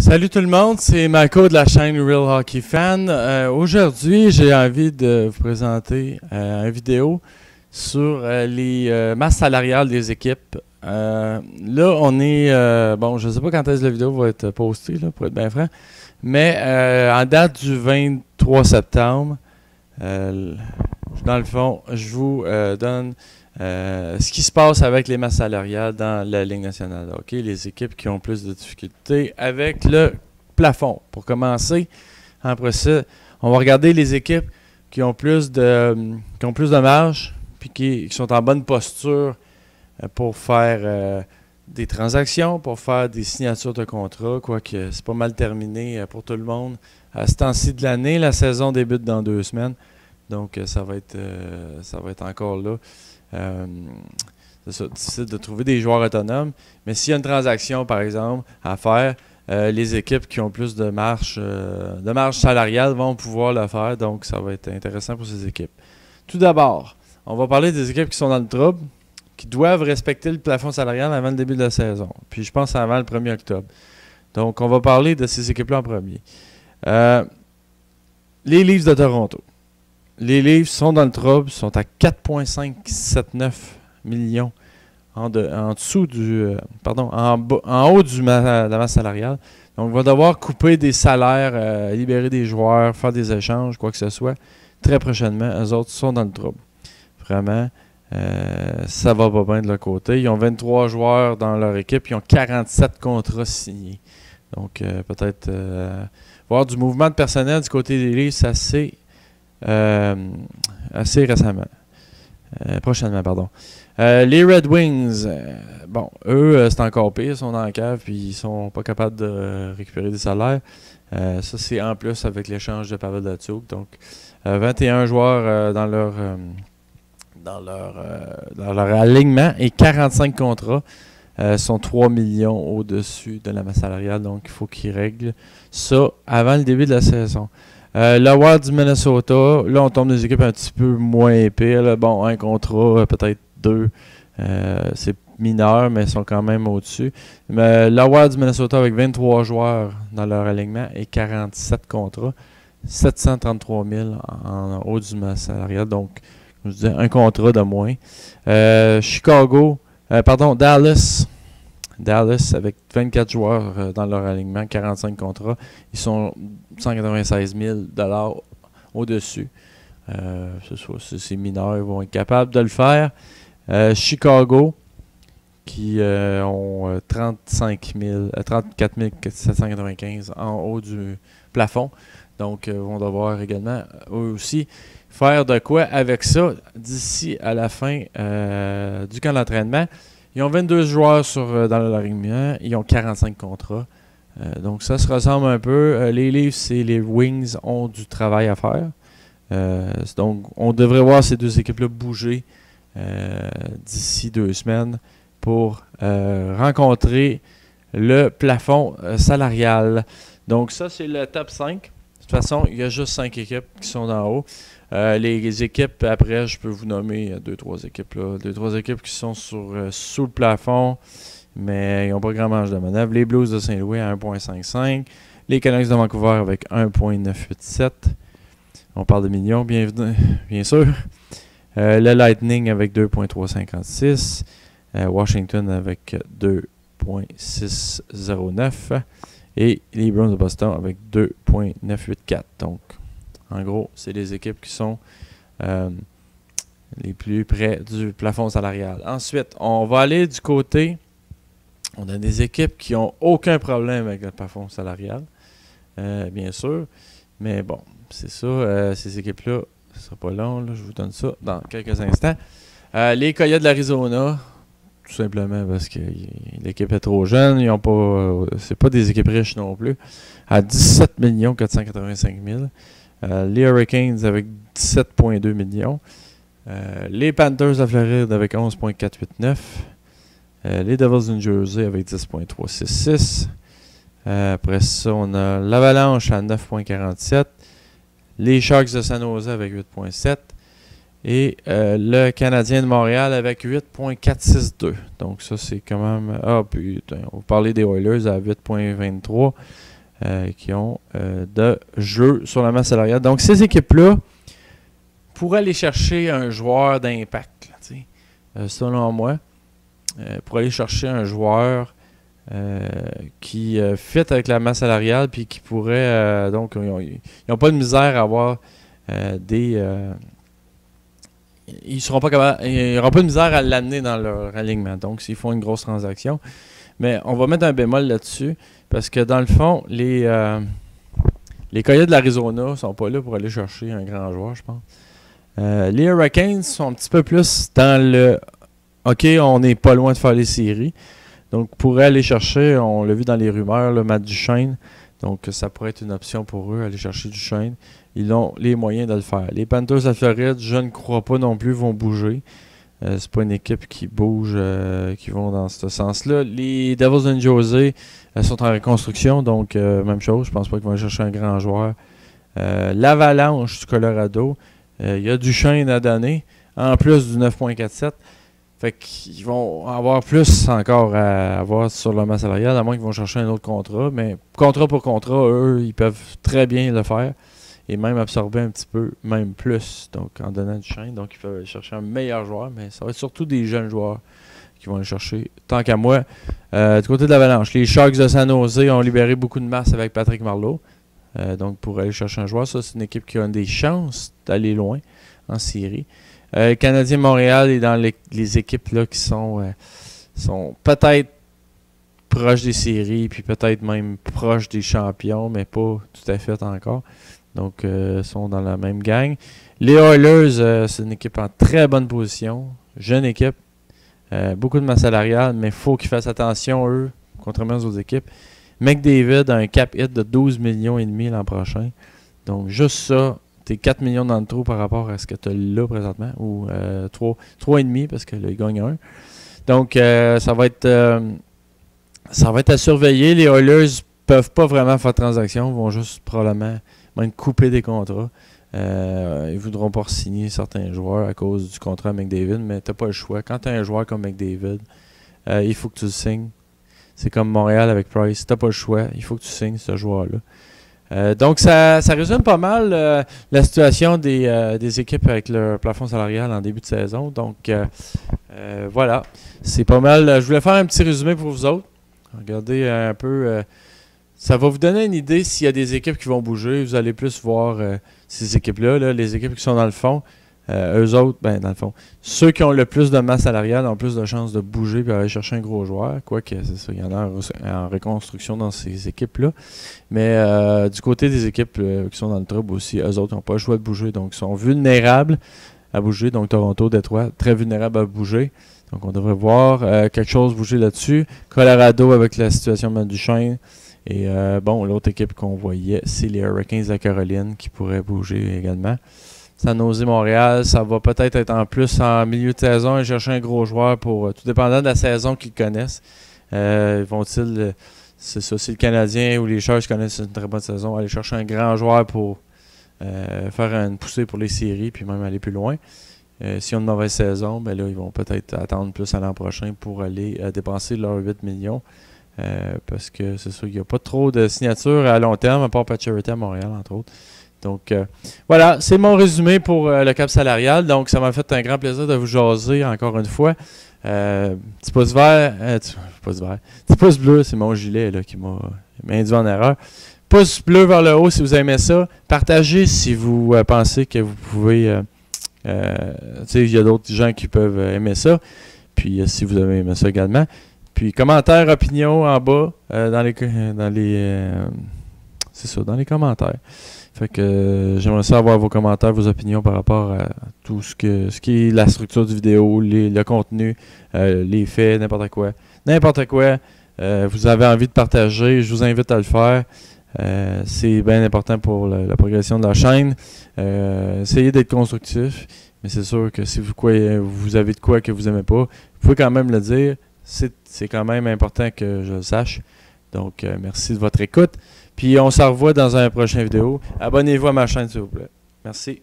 Salut tout le monde, c'est Marco de la chaîne Real Hockey Fan. Aujourd'hui, j'ai envie de vous présenter une vidéo sur les masses salariales des équipes. Là, on est... bon, je ne sais pas quand est-ce que la vidéo va être postée, là, pour être bien franc, mais en date du 23 septembre, dans le fond, je vous donne ce qui se passe avec les masses salariales dans la Ligue nationale de hockey, les équipes qui ont plus de difficultés avec le plafond. Pour commencer, après ça, on va regarder les équipes qui ont plus de marge puis qui sont en bonne posture pour faire des transactions, pour faire des signatures de contrats, quoique c'est pas mal terminé pour tout le monde. À ce temps-ci de l'année, la saison débute dans 2 semaines, donc ça va être encore là. C'est ça, difficile de trouver des joueurs autonomes. Mais s'il y a une transaction, par exemple, à faire, les équipes qui ont plus de marge salariale vont pouvoir le faire. Donc, ça va être intéressant pour ces équipes. Tout d'abord, on va parler des équipes qui sont dans le trouble, qui doivent respecter le plafond salarial avant le début de la saison. Puis, je pense avant le 1er octobre. Donc, on va parler de ces équipes-là en premier. Les Leafs de Toronto. Les Leafs sont dans le trouble, sont à 4,579 millions en dessous du, en haut de la masse salariale. Donc, on va devoir couper des salaires, libérer des joueurs, faire des échanges, quoi que ce soit. Très prochainement, eux autres sont dans le trouble. Vraiment, ça va pas bien de leur côté. Ils ont 23 joueurs dans leur équipe, ils ont 47 contrats signés. Donc, peut-être voir du mouvement de personnel du côté des Leafs assez récemment. Prochainement, pardon. Les Red Wings, bon, eux, c'est encore pire, ils sont dans la cave puis ils sont pas capables de récupérer des salaires. Ça, c'est en plus avec l'échange de Pavel Datsyuk. Donc, 21 joueurs dans leur alignement et 45 contrats sont 3 millions au-dessus de la masse salariale. Donc, il faut qu'ils règlent ça avant le début de la saison. Le Wild du Minnesota, là on tombe des équipes un petit peu moins épais. Là. Bon, un contrat, peut-être 2. C'est mineur, mais ils sont quand même au-dessus. Mais le Wild du Minnesota avec 23 joueurs dans leur alignement et 47 contrats. 733 000 en haut du masse salarial. Donc, je disais, un contrat de moins. Dallas avec 24 joueurs dans leur alignement, 45 contrats. Ils sont 196 000 $ au-dessus. C'est mineur, ils vont être capables de le faire. Chicago, qui ont 34 795 en haut du plafond. Donc, vont devoir également, eux aussi, faire de quoi avec ça d'ici à la fin du camp d'entraînement. Ils ont 22 joueurs dans leur alignement. Ils ont 45 contrats. Donc, ça se ressemble un peu. Les Leafs et les Wings ont du travail à faire. Donc, on devrait voir ces deux équipes-là bouger d'ici 2 semaines pour rencontrer le plafond salarial. Donc, ça, c'est le top 5. De toute façon, il y a juste 5 équipes qui sont en haut. Les équipes, après, je peux vous nommer 2-3 équipes. 2-3 équipes qui sont sous le plafond, mais ils n'ont pas grand marge de manœuvre. Les Blues de Saint-Louis à 1,55. Les Canucks de Vancouver avec 1,987. On parle de millions, bien sûr. Le Lightning avec 2,356. Washington avec 2,609. Et les Bruins de Boston avec 2,984. Donc, en gros, c'est les équipes qui sont les plus près du plafond salarial. Ensuite, on va aller du côté... On a des équipes qui n'ont aucun problème avec le plafond salarial, bien sûr. Mais bon, c'est ça. Ces équipes-là, ce ne sera pas long. Là, je vous donne ça dans quelques instants. Les Coyotes de l'Arizona, tout simplement parce que l'équipe est trop jeune. Ils ont pas, c'est pas des équipes riches non plus. À 17 485 000. Les Hurricanes avec 17,2 millions. Les Panthers de Floride avec 11,489. Les Devils du New Jersey avec 10,366. Après ça, on a l'Avalanche à 9,47. Les Sharks de San Jose avec 8,7. Et le Canadien de Montréal avec 8,462. Donc ça, c'est quand même... Ah, puis on va parler des Oilers à 8,23. qui ont de jeu sur la masse salariale. Donc, ces équipes-là pourraient aller chercher un joueur d'impact, selon moi, pour aller chercher un joueur qui fit avec la masse salariale, puis qui pourrait, donc, ils n'ont pas de misère à avoir ils n'auront pas de misère à l'amener dans leur alignement, donc s'ils font une grosse transaction. Mais on va mettre un bémol là-dessus, parce que dans le fond, les Coyotes de l'Arizona ne sont pas là pour aller chercher un grand joueur, je pense. Les Hurricanes sont un petit peu plus dans le « OK, on n'est pas loin de faire les séries ». Donc, pourraient aller chercher, on l'a vu dans les rumeurs, le Matt Duchene. Donc, ça pourrait être une option pour eux, aller chercher Duchene. Ils ont les moyens de le faire. Les Panthers de Floride, je ne crois pas non plus, vont bouger. C'est pas une équipe qui bouge, qui vont dans ce sens-là. Les Devils de New Jersey sont en reconstruction, donc même chose. Je pense pas qu'ils vont aller chercher un grand joueur. L'Avalanche du Colorado, il y a Duchene à donner, en plus du 9.47. Fait qu'ils vont avoir plus encore à avoir sur leur masse salariale, à moins qu'ils vont chercher un autre contrat. Mais contrat pour contrat, eux, ils peuvent très bien le faire. Et même absorber un petit peu, même plus, donc en donnant du chien. Donc, ils peuvent aller chercher un meilleur joueur, mais ça va être surtout des jeunes joueurs qui vont aller chercher. Tant qu'à moi, du côté de l'Avalanche, les Sharks de San Jose ont libéré beaucoup de masse avec Patrick Marleau. Donc, pour aller chercher un joueur, ça, c'est une équipe qui a des chances d'aller loin en série. Le Canadien de Montréal est dans les équipes là, qui sont peut-être proches des séries, puis peut-être même proches des champions, mais pas tout à fait encore. Donc, sont dans la même gang. Les Oilers, c'est une équipe en très bonne position. Jeune équipe. Beaucoup de masse salariale, mais il faut qu'ils fassent attention, eux, contrairement aux autres équipes. McDavid a un cap hit de 12,5 millions l'an prochain. Donc, juste ça, t'es 4 millions dans le trou par rapport à ce que tu as là présentement. Ou 3,5 parce que là, il gagne un. Donc, ça va être à surveiller. Les Oilers peuvent pas vraiment faire de transaction. Ils vont juste probablement même couper des contrats. Ils voudront pas signer certains joueurs à cause du contrat McDavid, mais tu n'as pas le choix. Quand tu as un joueur comme McDavid, il faut que tu le signes. C'est comme Montréal avec Price. Tu n'as pas le choix. Il faut que tu signes ce joueur-là. Donc, ça résume pas mal la situation des équipes avec leur plafond salarial en début de saison. Donc, voilà. C'est pas mal. Je voulais faire un petit résumé pour vous autres. Regardez un peu... ça va vous donner une idée s'il y a des équipes qui vont bouger. Vous allez plus voir ces équipes-là, les équipes qui sont dans le fond. Eux autres, ben dans le fond, ceux qui ont le plus de masse salariale ont plus de chances de bouger et aller chercher un gros joueur. Quoique, c'est ça, il y en a en reconstruction dans ces équipes-là. Mais du côté des équipes qui sont dans le trouble aussi, eux autres n'ont pas le choix de bouger. Donc, ils sont vulnérables à bouger. Donc, Toronto, Détroit, très vulnérables à bouger. Donc, on devrait voir quelque chose bouger là-dessus. Colorado avec la situation de Matt Duchene. Et bon, l'autre équipe qu'on voyait, c'est les Hurricanes de la Caroline qui pourraient bouger également. San Jose Montréal, ça va peut-être être en plus en milieu de saison et chercher un gros joueur pour tout dépendant de la saison qu'ils connaissent. Vont-ils, c'est ça, si le Canadien ou les Sharks connaissent une très bonne saison, aller chercher un grand joueur pour faire une poussée pour les séries puis même aller plus loin. S'ils ont une mauvaise saison, ben là, ils vont peut-être attendre plus à l'an prochain pour aller dépenser leurs 8 millions. Parce que c'est sûr qu'il n'y a pas trop de signatures à long terme, à part Pacioretty à Montréal, entre autres. Donc, voilà, c'est mon résumé pour le cap salarial. Donc, ça m'a fait un grand plaisir de vous jaser encore une fois. Petit pouce vert, petit pouce bleu, c'est mon gilet là, qui m'a induit en erreur. Pouce bleu vers le haut si vous aimez ça. Partagez si vous pensez que vous pouvez... il y a d'autres gens qui peuvent aimer ça. Puis, si vous avez aimé ça également. Puis, commentaires, opinions en bas, dans les commentaires. Fait que j'aimerais savoir vos commentaires, vos opinions par rapport à tout ce qui est la structure du vidéo, le contenu, les faits, n'importe quoi. N'importe quoi. Vous avez envie de partager, je vous invite à le faire. C'est bien important pour la progression de la chaîne. Essayez d'être constructif. Mais c'est sûr que si vous avez de quoi que vous n'aimez pas, vous pouvez quand même le dire. C'est quand même important que je le sache. Donc, merci de votre écoute. Puis, on se revoit dans un prochain vidéo. Abonnez-vous à ma chaîne, s'il vous plaît. Merci.